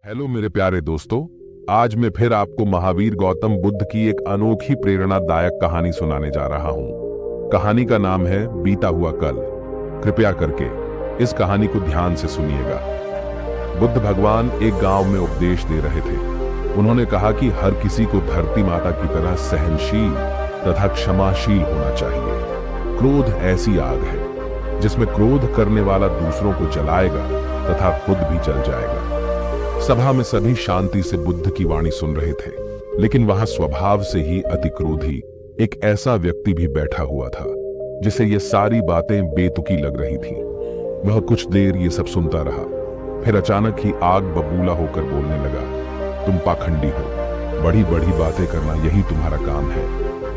Hello मेरे प्यारे दोस्तों, आज मैं फिर आपको महावीर गौतम बुद्ध की एक अनोखी प्रेरणादायक कहानी सुनाने जा रहा हूं। कहानी का नाम है बीता हुआ कल। कृपया करके इस कहानी को ध्यान से सुनिएगा। बुद्ध भगवान एक गांव में उपदेश दे रहे थे। उन्होंने कहा कि हर किसी को धरती माता की तरह सहनशील तथा क्षमाशील होना चाहिए। क्रोध ऐसी आग है जिसमें क्रोध करने वाला दूसरों को जलाएगा तथा खुद भी जल जाएगा। सभा में सभी शांति से बुद्ध की वाणी सुन रहे थे, लेकिन वहां स्वभाव से ही अति क्रोधी एक ऐसा व्यक्ति भी बैठा हुआ था जिसे ये सारी बातें बेतुकी लग रही थीं। वह कुछ देर ये सब सुनता रहा, फिर अचानक ही आग बबूला होकर बोलने लगा, तुम पाखंडी हो, बड़ी बड़ी बातें करना यही तुम्हारा काम है।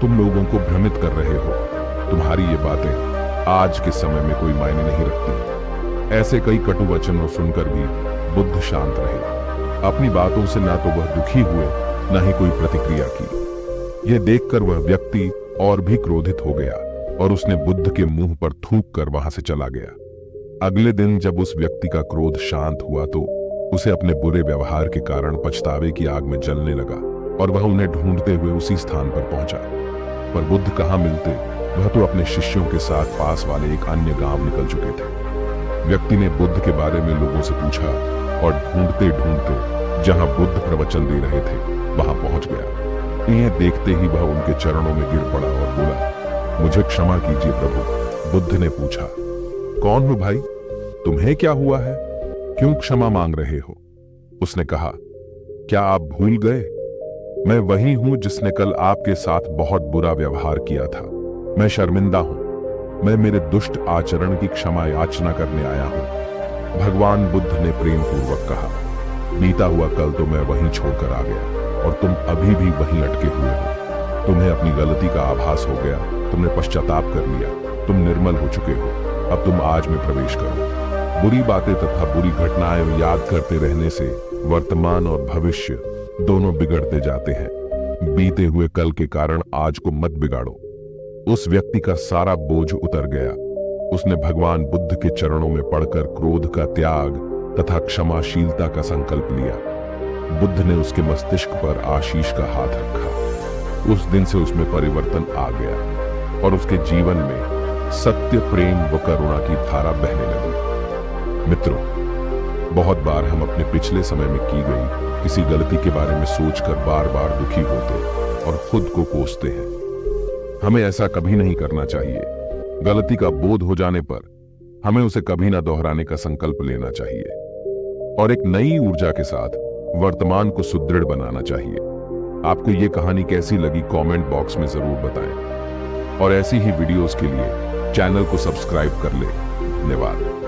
तुम लोगों को भ्रमित कर रहे हो। तुम्हारी ये बातें आज के समय में कोई मायने नहीं रखती। ऐसे कई कटु वचनों सुनकर भी बुद्ध शांत रहे। अपनी बातों से ना तो वह दुखी हुए, ना ही कोई प्रतिक्रिया की। यह देखकर वह व्यक्ति और भी क्रोधित हो गया और उसने बुद्ध के मुंह पर थूक कर वहां से चला गया। अगले दिन जब उस व्यक्ति का क्रोध शांत हुआ तो उसे अपने बुरे व्यवहार के कारण पछतावे की आग में जलने लगा और वह उन्हें ढूंढते हुए उसी स्थान पर पहुंचा। पर बुद्ध कहाँ मिलते, वह तो अपने शिष्यों के साथ पास वाले एक अन्य गांव निकल चुके थे। व्यक्ति ने बुद्ध के बारे में लोगों से पूछा और ढूंढते ढूंढते जहां बुद्ध प्रवचन दे रहे थे वहां पहुंच गया। इन्हें देखते ही वह उनके चरणों में गिर पड़ा और बोला, मुझे क्षमा कीजिए प्रभु। बुद्ध ने पूछा, कौन हो भाई, तुम्हें क्या हुआ है, क्यों क्षमा मांग रहे हो? उसने कहा, क्या आप भूल गए? मैं वही हूं जिसने कल आपके साथ बहुत बुरा व्यवहार किया था। मैं शर्मिंदा हूं। मैं मेरे दुष्ट आचरण की क्षमा याचना करने आया हूं। भगवान बुद्ध ने प्रेम पूर्वक कहा, बीता हुआ कल तो मैं वहीं छोड़कर आ गया और तुम अभी भी वहीं अटके हुए हो। तुम्हें अपनी गलती का आभास हो गया, तुमने पश्चाताप कर लिया, तुम निर्मल हो चुके हो। अब तुम आज में प्रवेश करो। बुरी बातें तथा बुरी घटनाएं याद करते रहने से वर्तमान और भविष्य दोनों बिगड़ते जाते हैं। बीते हुए कल के कारण आज को मत बिगाड़ो। उस व्यक्ति का सारा बोझ उतर गया। उसने भगवान बुद्ध के चरणों में पड़कर क्रोध का त्याग तथा क्षमाशीलता का संकल्प लिया। बुद्ध ने उसके मस्तिष्क पर आशीष का हाथ रखा। उस दिन से उसमें परिवर्तन आ गया और उसके जीवन में सत्य, प्रेम व करुणा की धारा बहने लगी। मित्रों, बहुत बार हम अपने पिछले समय में की गई किसी गलती के बारे में सोचकर बार बार दुखी होते और खुद को कोसते हैं। हमें ऐसा कभी नहीं करना चाहिए। गलती का बोध हो जाने पर हमें उसे कभी ना दोहराने का संकल्प लेना चाहिए और एक नई ऊर्जा के साथ वर्तमान को सुदृढ़ बनाना चाहिए। आपको ये कहानी कैसी लगी कमेंट बॉक्स में जरूर बताएं और ऐसी ही वीडियोस के लिए चैनल को सब्सक्राइब कर लें। धन्यवाद।